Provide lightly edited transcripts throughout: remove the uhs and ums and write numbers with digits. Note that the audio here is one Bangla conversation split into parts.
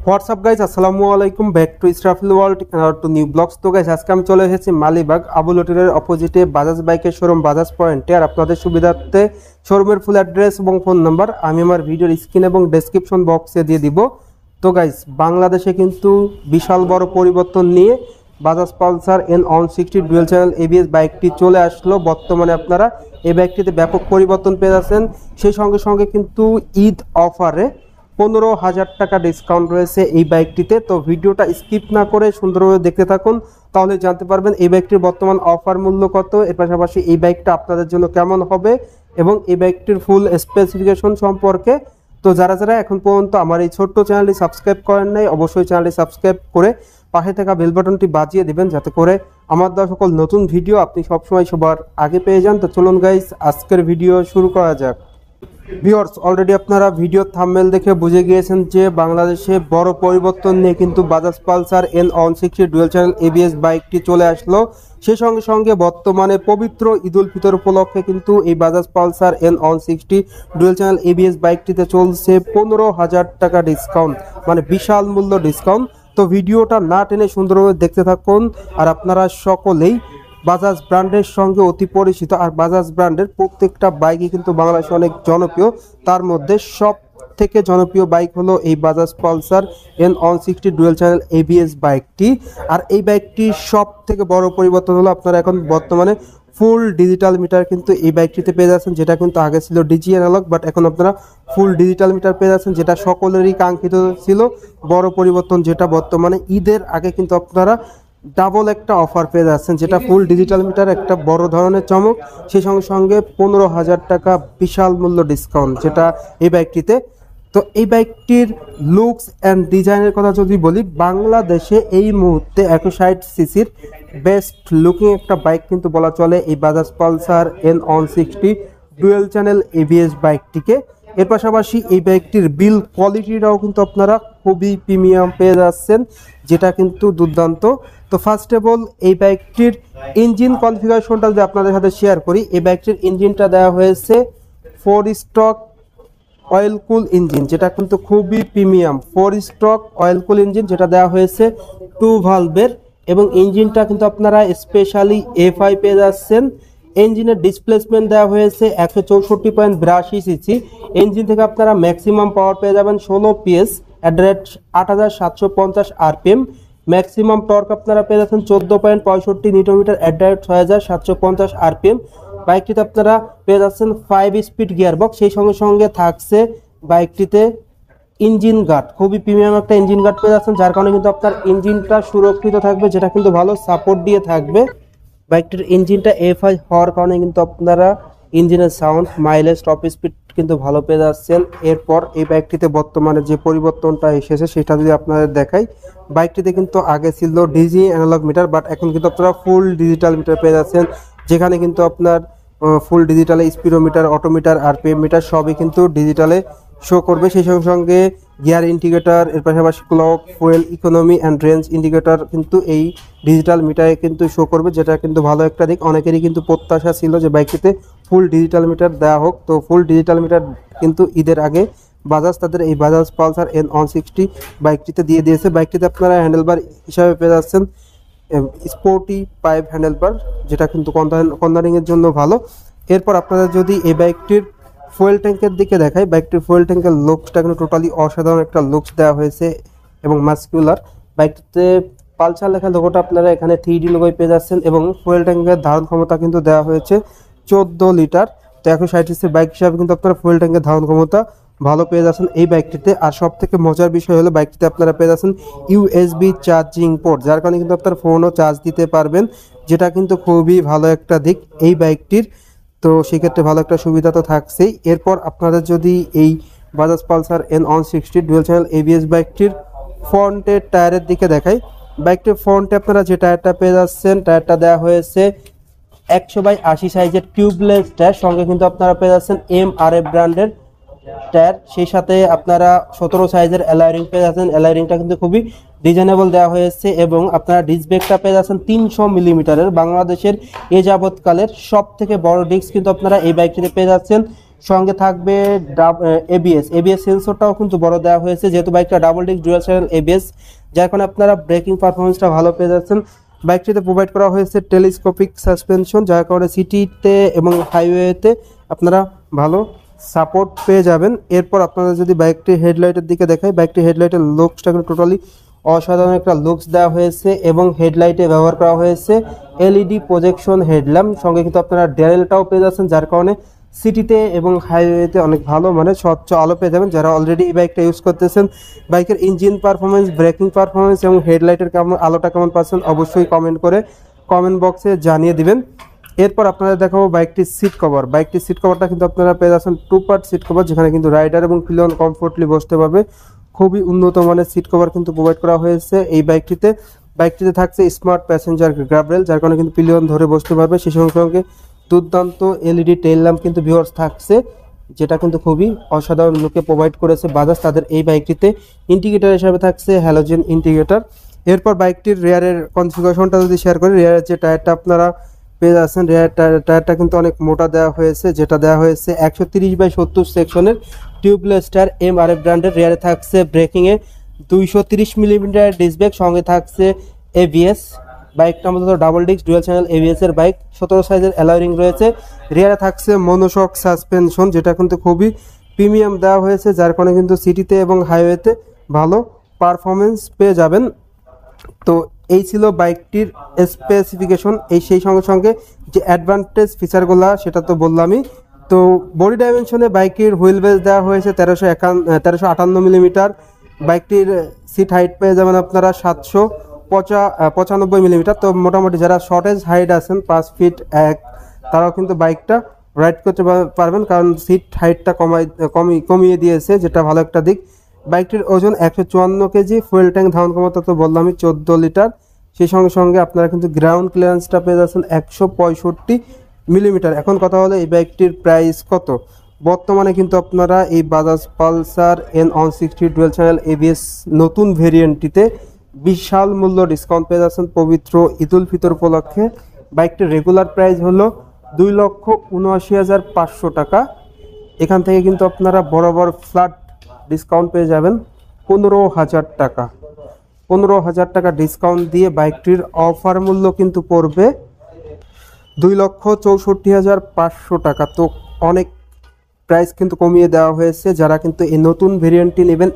হোয়াটসঅ্যাপ গাইজ, আসসালামু আলাইকুম, back to Israfil world to new blogs. তো গাইজ আজকে আমি চলে এসেছি মালিবাগ আবুল হোটেলের অপোজিটে বাজাজ বাইকের শোরুম বাজাজ পয়েন্টে। আর আপনাদের সুবিধার্থে শোরুমের ফুল অ্যাড্রেস এবং ফোন নাম্বার আমি আমার ভিডিওর স্ক্রিন এবং ডেসক্রিপশন বক্সে দিয়ে দিব। তো গাইজ বাংলাদেশে কিন্তু বিশাল বড় পরিবর্তন নিয়ে Bajaj Pulsar N160 dual channel ABS বাইকটি চলে আসলো। বর্তমানে আপনারা এই বাইকটিতে ব্যাপক পরিবর্তন পেয়ে যাচ্ছেন। সেই সঙ্গে সঙ্গে কিন্তু ঈদ অফারে 15,000 টাকা ডিসকাউন্ট রয়েছে এই বাইকটিতে। তো ভিডিওটা স্কিপ না করে সুন্দরভাবে দেখতে থাকুন, তাহলে জানতে পারবেন এই বাইকটির বর্তমান অফার মূল্য কত, এর পাশাপাশি এই বাইকটা আপনাদের জন্য কেমন হবে এবং এই বাইকটির ফুল স্পেসিফিকেশন সম্পর্কে। তো যারা যারা এখন পর্যন্ত আমার এই ছোট্ট চ্যানেলটি সাবস্ক্রাইব করেন নাই, অবশ্যই চ্যানেলটি সাবস্ক্রাইব করে পাশে থাকা বেল বাটনটি বাজিয়ে দিবেন, যাতে করে আমার দেওয়া সকল নতুন ভিডিও আপনি সবসময় সবার আগে পেয়ে যান। তো চলুন গাইস আজকের ভিডিও শুরু করা যাক। ভিউয়ার্স, অলরেডি আপনারা ভিডিও থাম্বনেল দেখে বুঝে গিয়েছেন যে বাংলাদেশে বড় পরিবর্তন নিয়ে কিন্তু Bajaj Pulsar N160 dual channel ABS বাইকটি চলে আসলো। সেই সঙ্গে সঙ্গে বর্তমানে পবিত্র ঈদ উল ফিতর উপলক্ষে কিন্তু এই Bajaj Pulsar N160 dual channel ABS বাইকটিতে চলছে 15,000 টাকা ডিসকাউন্ট, মানে বিশাল মূল্য ডিসকাউন্ট। তো ভিডিওটা না টেনে সুন্দরভাবে দেখতে থাকুন। আর আপনারা সকলেই বাজাজ ব্র্যান্ডের সঙ্গে অতি পরিচিত, আর বাজাজ ব্র্যান্ডের প্রত্যেকটা বাইকই কিন্তু বাংলাদেশে অনেক জনপ্রিয়। তার মধ্যে সব থেকে জনপ্রিয় বাইক হলো এই Bajaj Pulsar N160 dual channel ABS বাইকটি। আর এই বাইকটির সব থেকে বড় পরিবর্তন হলো আপনারা এখন বর্তমানে ফুল ডিজিটাল মিটার কিন্তু এই বাইকটিতে পেয়ে যাচ্ছেন, যেটা কিন্তু আগে ছিল ডিজি অ্যানালগ, বাট এখন আপনারা ফুল ডিজিটাল মিটার পেয়ে যাচ্ছেন, যেটা সকলেরই কাঙ্ক্ষিত ছিল। বড় পরিবর্তন যেটা বর্তমানে ঈদের আগে কিন্তু আপনারা ডাবল একটা অফার পেয়ে যাচ্ছেন, যেটা ফুল ডিজিটাল মিটার, একটা বড় ধরনের চমক। সেই সঙ্গে সঙ্গে 15,000 টাকা বিশাল মূল্য ডিসকাউন্ট যেটা এই বাইকটিতে। তো এই বাইকটির লুকস অ্যান্ড ডিজাইনের কথা যদি বলি, বাংলাদেশে এই মুহূর্তে 160 সিসির বেস্ট লুকিং একটা বাইক কিন্তু বলা চলে এই Bajaj Pulsar N160 dual channel ABS বাইকটিকে। এর পাশাপাশি এই বাইকটির বিল কোয়ালিটিটাও কিন্তু আপনারা খুবই প্রিমিয়াম পেয়ে যাচ্ছেন, যেটা কিন্তু দুর্দান্ত। তো ফার্স্ট অফ অল এই বাইকটির ইঞ্জিন কনফিগারেশনটা যদি আপনাদের সাথে শেয়ার করি, এই বাইকটির ইঞ্জিনটা দেওয়া হয়েছে 4 স্ট্রোক অয়েল কুল ইঞ্জিন, যেটা কিন্তু খুবই প্রিমিয়াম। 4 স্ট্রোক অয়েল কুল ইঞ্জিন যেটা দেওয়া হয়েছে 2 ভালভের, এবং ইঞ্জিনটা কিন্তু আপনারা স্পেশালি FI পেয়ে যাচ্ছেন। ইঞ্জিনের ডিসপ্লেসমেন্ট দেওয়া হয়েছে 164.82 সিসি। ইঞ্জিন থেকে আপনারা ম্যাক্সিমাম পাওয়ার পেয়ে যাবেন 16 PS at the rate 8750 RPM। Maximum torque আপনারা পেয়ে যাচ্ছেন 14.65 newton meter at the rate 6750 RPM। বাইকটিতে আপনারা পেয়ে যাচ্ছেন 5 স্পিড গিয়ারবক্স। সেই সঙ্গে সঙ্গে থাকছে বাইকটিতে ইঞ্জিন গার্ড, খুবই প্রিমিয়াম একটা ইঞ্জিন গার্ড পেয়ে যাচ্ছেন, যার কারণে কিন্তু আপনার ইঞ্জিনটা সুরক্ষিত থাকবে, যেটা কিন্তু ভালো সাপোর্ট দিয়ে থাকবে। বাইকটির ইঞ্জিনটা FI হওয়ার কারণে কিন্তু আপনারা ইঞ্জিনের সাউন্ড, মাইলেজ, টপ স্পিড কিন্তু ভালো পেয়ে যাচ্ছেন। এরপর এই বাইকটিতে বর্তমানে যে পরিবর্তনটা এসেছে সেটা যদি আপনাদের দেখাই, বাইকটিতে কিন্তু আগে ছিল ডিজি অ্যানালগ মিটার, বাট এখন কিন্তু আপনারা ফুল ডিজিটাল মিটার পেয়ে যাচ্ছেন, যেখানে কিন্তু আপনার ফুল ডিজিটালে স্পিডোমিটার, অটোমিটার, RPM মিটার সবই কিন্তু ডিজিটালে শো করবে। সেই সঙ্গে সঙ্গে গিয়ার ইন্ডিকেটর, এর পাশাপাশি clock, fuel economy and range indicator কিন্তু এই ডিজিটাল মিটারে কিন্তু শো করবে, যেটা কিন্তু ভালো একটা দিক। অনেকেরই কিন্তু প্রত্যাশা ছিল যে বাইকটিতে ফুল ডিজিটাল মিটার দেওয়া হোক। তো ফুল ডিজিটাল মিটার কিন্তু ঈদের আগে বাজাজ তাদের এই বাজাজ পালসার N160 বাইকটিতে দিয়ে দিয়েছে। বাইকটিতে আপনারা হ্যান্ডেলবার হিসাবে পেয়ে যাচ্ছেন স্পোর্টি পাইপ হ্যান্ডেলবার, যেটা কিন্তু কর্নারিংয়ের জন্য ভালো। এরপর আপনারা যদি এই বাইকটির ফুয়েল ট্যাঙ্কের দিকে দেখাই, বাইকটির ফুয়েল ট্যাঙ্কের লুকসটা কিন্তু টোটালি অসাধারণ একটা লুকস দেওয়া হয়েছে এবং মাস্কুলার। বাইকটিতে পালসার লেখা লোগোটা আপনারা এখানে 3D লোগোয় পেয়ে যাচ্ছেন, এবং ফুয়েল ট্যাঙ্কের ধারণ ক্ষমতা কিন্তু দেওয়া হয়েছে 14 লিটার। তো 160 সিসির বাইক হিসাবে কিন্তু আপনারা ফুয়েল ট্যাঙ্কের ধারণ ক্ষমতা ভালো পেয়ে যাচ্ছেন এই বাইকটিতে। আর সব থেকে মজার বিষয় হলো বাইকটিতে আপনারা পেয়ে যাচ্ছেন USB চার্জিং পোর্ট, যার কারণে কিন্তু আপনার ফোনও চার্জ দিতে পারবেন, যেটা কিন্তু খুবই ভালো একটা দিক এই বাইকটির। তো সেক্ষেত্রে ভালো একটা সুবিধা তো থাকছেই। এরপর আপনাদের যদি এই Bajaj Pulsar N160 dual channel ABS বাইকটির ফ্রন্টের টায়ারের দিকে দেখাই, বাইকটির ফ্রন্টে আপনারা যে টায়ারটা পেয়ে যাচ্ছেন, টায়ারটা দেওয়া হয়েছে 100/80 সাইজের টিউবলেস টায়ার। সঙ্গে কিন্তু আপনারা পেয়ে যাচ্ছেন MRF ব্র্যান্ডের টায়ার। সেই সাথে আপনারা 17 সাইজের অ্যালয় রিং পেয়ে যাচ্ছেন। অ্যালয় রিংটা কিন্তু খুবই ডিজাইনেবল দেওয়া হয়েছে, এবং আপনারা ডিস্ক ব্রেকটা পেয়ে যাচ্ছেন 300 মিলিমিটারের। বাংলাদেশের এ যাবৎকালের সব থেকে বড় ডিস্ক কিন্তু আপনারা এই বাইকটিতে পেয়ে যাচ্ছেন সঙ্গে থাকবে এবিএস সেন্সরটাও কিন্তু বড় দেওয়া হয়েছে, যেহেতু বাইকটা double disc dual channel ABS, যার কারণে আপনারা ব্রেকিং পারফরমেন্সটা ভালো পেয়ে যাচ্ছেন। বাইকটিতে প্রোভাইড করা হয়েছে টেলিস্কোপিক সাসপেনশন, যার কারণে সিটিতে এবং হাইওয়েতে আপনারা ভালো সাপোর্ট পেয়ে যাবেন। এরপর আপনারা যদি বাইকটির হেডলাইটের দিকে দেখাই, বাইকটির হেডলাইটের লুকসটা কিন্তু টোটালি অসাধারণ একটা লুকস দেওয়া হয়েছে এবং হেডলাইটে ব্যবহার করা হয়েছে এলইডি প্রজেকশন হেডল্যাম্প। সঙ্গে কিন্তু আপনারা ড্যারেলটাও পেয়ে যাচ্ছেন, যার কারণে সিটিতে এবং হাইওয়েতে অনেক ভালো মানে স্বচ্ছ আলো পেয়ে যাবেন যারা অলরেডি এই বাইকটা ইউজ করতেছেন। বাইকের ইঞ্জিন পারফরমেন্স, ব্রেকিং পারফরমেন্স এবং হেডলাইটের আলোটা কেমন পাচ্ছেন অবশ্যই কমেন্ট বক্সে জানিয়ে দিবেন। এরপর আপনারা দেখাবো বাইকটির সিট কভার। বাইকটির সিট কভারটা কিন্তু আপনারা পেয়ে যাচ্ছেন 2 পার্ট সিট কভার, যেখানে কিন্তু রাইডার এবং পিলিয়ন কমফোর্টলি বসতে পারবে। খুবই উন্নত মানের সিট কভার কিন্তু প্রোভাইড করা হয়েছে এই বাইকটিতে থাকছে স্মার্ট প্যাসেঞ্জার গ্রাবরেল, যার কারণে কিন্তু পিলিয়ন ধরে বসতে পারবে। সেই সঙ্গে দুর্দান্ত এলইডি টেইল ল্যাম্প কিন্তু ভিউয়ার্স থাকছে, যেটা কিন্তু খুবই অসাধারণ লুকে প্রোভাইড করেছে বাজাজ তাদের এই বাইকটিতে। ইন্ডিকেটর হিসাবে থাকছে হ্যালোজেন ইন্ডিকেটর। এরপর বাইকটির রেয়ারের কনফিগারেশনটা যদি শেয়ার করি, রেয়ারের যে টায়ারটা আপনারা পেয়ে যাচ্ছেন, রেয়ার টায়ারটা কিন্তু অনেক মোটা দেওয়া হয়েছে, যেটা দেওয়া হয়েছে 130/70 সেকশনের টিউবলেস টায়ার এমআরএফ ব্র্যান্ডের। রেয়ারে থাকছে ব্রেকিংয়ে 230 মিলিমিটার ডিস্ক ব্রেক, সঙ্গে থাকছে এবিএস। বাইকটা মূলত double disc dual channel ABS এর বাইক, 17 সাইজের অ্যালয় রিং রয়েছে। রিয়ারে থাকছে মনোশক সাসপেনশন, যেটা কিন্তু খুবই প্রিমিয়াম দেওয়া হয়েছে, যার কারণে কিন্তু সিটিতে এবং হাইওয়েতে ভালো পারফরমেন্স পেয়ে যাবেন। তো এই ছিল বাইকটির স্পেসিফিকেশন। সেই সঙ্গে যে অ্যাডভান্টেজ ফিচারগুলো সেটা তো বললামই। তো বডি ডাইমেনশনে বাইকের হুইল বেস দেওয়া হয়েছে 1358 মিলিমিটার। বাইকটির সিট হাইট পেয়ে যাবেন আপনারা 795 মিলিমিটার। তো মোটামুটি যারা শর্টেজ হাইট আছেন 5 ফিট 1, তারাও কিন্তু বাইকটা রাইড করতে পারবেন, কারণ সিট হাইটটা কমিয়ে দিয়েছে, যেটা ভালো একটা দিক। বাইকটির ওজন 154 কেজি, ফুয়েল ট্যাঙ্ক ধারণ ক্ষমতা তো বললামই 14 লিটার। সেই সঙ্গে আপনারা কিন্তু গ্রাউন্ড ক্লিয়ারেন্সটা পেয়ে যাচ্ছেন 165 মিলিমিটার। এখন কথা হলো এই বাইকটির প্রাইস কত। বর্তমানে কিন্তু আপনারা এই Bajaj Pulsar N160 dual channel ABS নতুন ভেরিয়েন্টটিতে বিশাল মূল্য ডিসকাউন্ট পেয়ে যাচ্ছেন পবিত্র ঈদ উল ফিতর উপলক্ষে। বাইকটির রেগুলার প্রাইস হলো 2,79,500 টাকা। এখান থেকে কিন্তু আপনারা বরাবর ফ্ল্যাট ডিসকাউন্ট পেয়ে যাবেন 15,000 টাকা। 15,000 টাকা ডিসকাউন্ট দিয়ে বাইকটির অফার মূল্য কিন্তু পড়বে 2,64,500 টাকা। তো অনেক প্রাইস কিন্তু কমিয়ে দেওয়া হয়েছে। যারা কিন্তু এই নতুন ভেরিয়েন্টটি নেবেন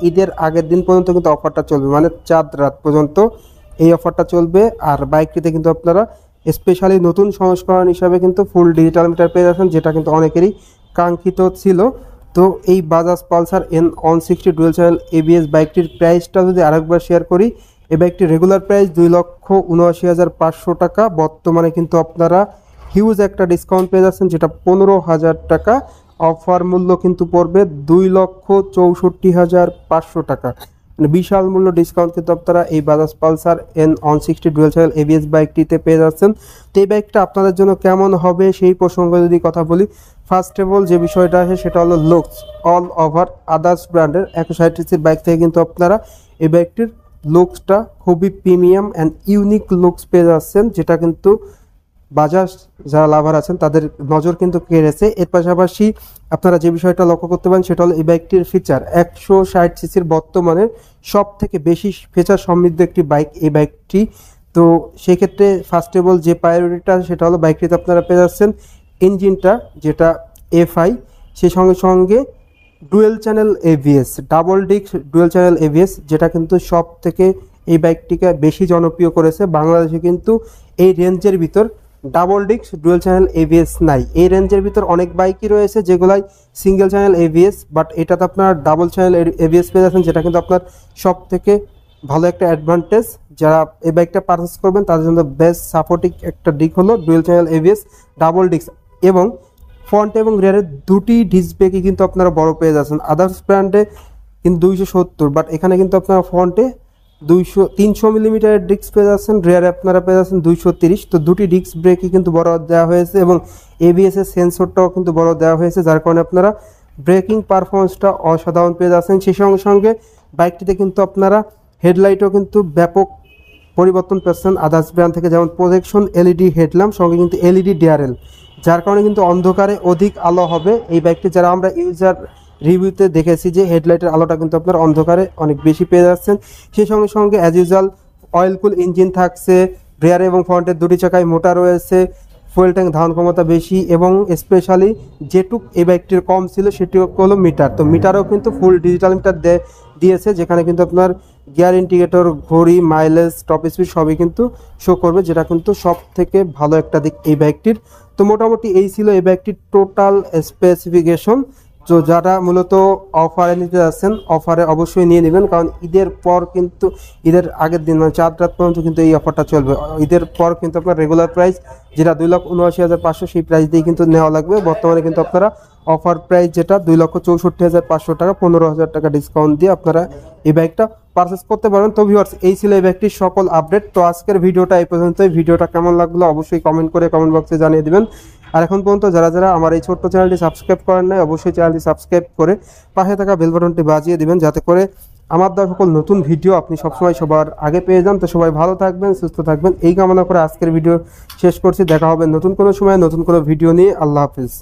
ঈদের আগের দিন পর্যন্ত কিন্তু অফারটা চলবে, মানে চাঁদ রাত পর্যন্ত এই অফারটা চলবে। আর বাইকটিতে কিন্তু আপনারা স্পেশালি নতুন সংস্করণ হিসাবে কিন্তু ফুল ডিজিটাল মিটার পেয়ে যাচ্ছেন, যেটা কিন্তু অনেকেরই কাঙ্ক্ষিত ছিল। তো এই Bajaj Pulsar N160 dual channel ABS বাইকটির প্রাইসটা যদি আরেকবার শেয়ার করি, এই বাইকটির রেগুলার প্রাইস 2,79,500 টাকা। বর্তমানে কিন্তু আপনারা হিউজ একটা ডিসকাউন্ট পেয়ে যাচ্ছেন, যেটা 15,000 টাকা। অফার মূল্য কিন্তু পড়বে 2,64,500 টাকা, মানে বিশাল মূল্য ডিসকাউন্ট কিন্তু আপনারা এই Bajaj Pulsar N160 dual channel ABS বাইকটিতে পেয়ে যাচ্ছেন। তো এই বাইকটা আপনাদের জন্য কেমন হবে সেই প্রসঙ্গে যদি কথা বলি, ফার্স্ট অফ অল যে বিষয়টা আছে সেটা হলো লুকস। অল ওভার আদার্স ব্র্যান্ডের 160 সিসির বাইক থেকে কিন্তু আপনারা এই বাইকটির লুকসটা খুবই প্রিমিয়াম অ্যান্ড ইউনিক লুকস পেয়ে যাচ্ছেন, যেটা কিন্তু বাজাজ যারা লাভার আছেন তাদের নজর কিন্তু কেড়েছে। এর পাশাপাশি আপনারা যে বিষয়টা লক্ষ্য করতে পারেন সেটা হলো এই বাইকটির ফিচার। 160 সিসির বর্তমানে সব থেকে বেশি ফিচার সমৃদ্ধ একটি বাইক এই বাইকটি। তো সেক্ষেত্রে ফার্স্ট অফ অল যে প্রায়োরিটিটা সেটা হলো বাইকটিতে আপনারা পেয়ে যাচ্ছেন ইঞ্জিনটা, যেটা FI, সেই সঙ্গে dual channel ABS, double disc dual channel ABS, যেটা কিন্তু সব থেকে এই বাইকটিকে বেশি জনপ্রিয় করেছে। বাংলাদেশে কিন্তু এই রেঞ্জের ভিতর double disc dual channel ABS নাই। এই রেঞ্জের ভিতর অনেক বাইকই রয়েছে যেগুলাই সিঙ্গেল চ্যানেল এবিএস, বাট এটাতে আপনার ডাবল চ্যানেল এবিএস পেয়ে যাচ্ছেন, যেটা কিন্তু আপনার সব থেকে ভালো একটা অ্যাডভান্টেজ। যারা এই বাইকটা পারচেস করবেন তাদের জন্য বেস্ট সাপোর্টিং একটা দিক হলো dual channel ABS double disc, এবং ফ্রন্ট এবং রিয়ারের দুটি ডিস্ক ব্রেকই কিন্তু আপনারা বড় পেয়ে যাচ্ছেন। আদার্স ব্র্যান্ডে কিন্তু 270, বাট এখানে কিন্তু আপনারা ফ্রন্টে 300 মিলিমিটারের ডিস্ক পেয়ে যাচ্ছেন, রিয়ারে আপনারা পেয়ে যাচ্ছেন 230। তো দুটি ডিস্ক ব্রেকই কিন্তু বড় দেওয়া হয়েছে এবং এবিএস এর সেন্সরটাও কিন্তু বড় দেওয়া হয়েছে, যার কারণে আপনারা ব্রেকিং পারফরমেন্সটা অসাধারণ পেয়ে যাচ্ছেন। সেই সঙ্গে বাইকটিতে কিন্তু আপনারা হেডলাইটও কিন্তু ব্যাপক পরিবর্তন পাচ্ছেন আদার্স ব্র্যান্ড থেকে, যেমন প্রজেকশন এলইডি হেডল্যাম্প, সঙ্গে কিন্তু এলইডি ডিআরএল, যার কারণে কিন্তু অন্ধকারে অধিক আলো হবে। এই বাইকটি যারা আমরা ইউজার রিভিউতে দেখেছি যে হেডলাইটের আলোটা কিন্তু আপনার অন্ধকারে অনেক বেশি পেয়ে যাচ্ছেন। সেই সঙ্গে সঙ্গে অ্যাজ ইউজুয়াল অয়েল কুল ইঞ্জিন থাকছে, রিয়ার এবং ফ্রন্টের দুটি চাকায় মোটা রয়েছে, ফুয়েল ট্যাঙ্ক ধারণ ক্ষমতা বেশি, এবং স্পেশালি যেটুক এই বাইকটির কম ছিল সেটি হলো মিটার। তো মিটারও কিন্তু ফুল ডিজিটাল মিটার দিয়েছে, যেখানে কিন্তু আপনার গিয়ার ইন্ডিকেটর, ঘড়ি, মাইলেজ, টপ স্পিড সবই কিন্তু শো করবে, যেটা কিন্তু সব থেকে ভালো একটা দিক এই বাইকটির। তো মোটামুটি এই ছিল এই বাইকটির টোটাল স্পেসিফিকেশন। তো যারা মূলত অফারে নিতে যাচ্ছেন, অফারে অবশ্যই নিয়ে নেবেন, কারণ ঈদের পর কিন্তু, ঈদের আগের দিন মানে 4 রাত পর্যন্ত কিন্তু এই অফারটা চলবে। ঈদের পর কিন্তু আপনার রেগুলার প্রাইস যেটা 2,79,500 সেই প্রাইস দিয়ে কিন্তু নেওয়া লাগবে। বর্তমানে কিন্তু আপনারা অফার প্রাইস যেটা 2,64,500 টাকা, 15,000 টাকা ডিসকাউন্ট দিয়ে আপনারা এই বাইকটা পারচেস করতে পারবেন। তো ভিউয়ার্স, এই ছিল এই বাইকটির সকল আপডেট। তো আজকের ভিডিওটা এই পর্যন্তই। ভিডিওটা কেমন লাগলো অবশ্যই কমেন্ট করে কমেন্ট বক্সে জানিয়ে দিবেন। আর এখন পর্যন্ত যারা যারা আমার এই ছোট্ট চ্যানেলটি সাবস্ক্রাইব করেন নাই, অবশ্যই চ্যানেলটি সাবস্ক্রাইব করে পাশে থাকা বেল বাটনটি বাজিয়ে দিবেন, যাতে করে আমার দেওয়া সকল নতুন ভিডিও আপনি সবসময় সবার আগে পেয়ে যান। তো সবাই ভালো থাকবেন, সুস্থ থাকবেন, এই কামনা করে আজকের ভিডিও শেষ করছি। দেখা হবে নতুন কোনো সময় নতুন কোনো ভিডিও নিয়ে। আল্লাহ হাফিজ।